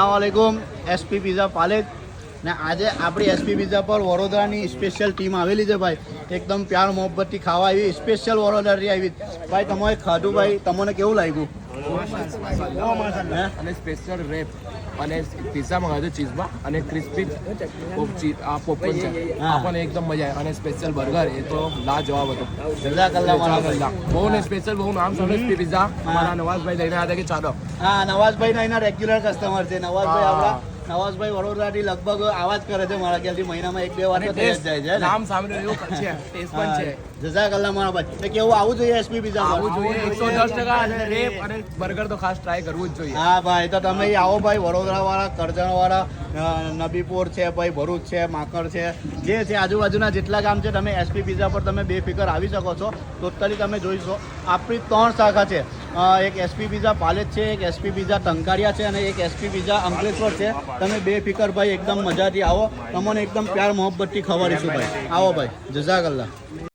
अस्सलामुअलैकुम SP pizza Palej ने आज अपनी एसपी पिज़्ज़ा पर वडोदरानी स्पेशल टीम आवेली है भाई एकदम प्यार मोहब्बत थी खावा आई स्पेशल वडोदरानी आई भाई तमोए खाधु भाई तमोने केवुं लाग्युं અને સ્પેશિયલ રેપ અને પિઝા મંગાવ્યો ચીઝમાં અને ક્રિસ્પી પોપકોર્ન છે આ પણ એકદમ મજા આવે અને સ્પેશિયલ બર્ગર એ તો લાજવાબ હતો જઝાકલ્લાહ મારા ભાઈ બહુ ને સ્પેશિયલ બહુ નામ સાંભળ્યું પિઝા મારા નવાઝભાઈ લઈને આવ્યા હતા કે ચાલો હા નવાઝભાઈ ના એના રેગ્યુલર કસ્ટમર છે નવાઝભાઈ આપણા નવાઝભાઈ વડોદરાથી લગભગ આવા જ કરે છે મારા ખ્યાલથી મહિનામાં 1-2 વાર તો થઈ જ જાય છે નામ સાંભળ્યું એવું છે ટેસ્ટ પણ છે જઝાકલ્લાહ મારા ભાઈ તો કેવું આવું જોઈએ એસપી પિઝા આવું જોઈએ 110% અને રેપ અને બર્ગર તો ખાસ ટ્રાય કરવું જ જોઈએ હા ભાઈ તો તમે આવો ભાઈ વડોદરા વાળા કરજણ વાળા નબીપુર છે ભાઈ ભરૂચ છે માકડ છે જે છે આજુબાજુના જેટલા ગામ છે તમે એસપી પિઝા પર તમે બેફિકર આવી શકો છો ટોટલી તમે જોઈશો આપણી 3 શાખા છે એક એસપી પિઝા પાલેજ છે એક એસપી પિઝા ટંકારિયા છે અને એક એસપી પિઝા અંકલેશ્વર છે તમે બેફિકર ભાઈ એકદમ મજાથી આવો તમને એકદમ પ્યાર મોહબ્બતથી ખવડાવીશું ભાઈ આવો ભાઈ જઝાકલ્લાહ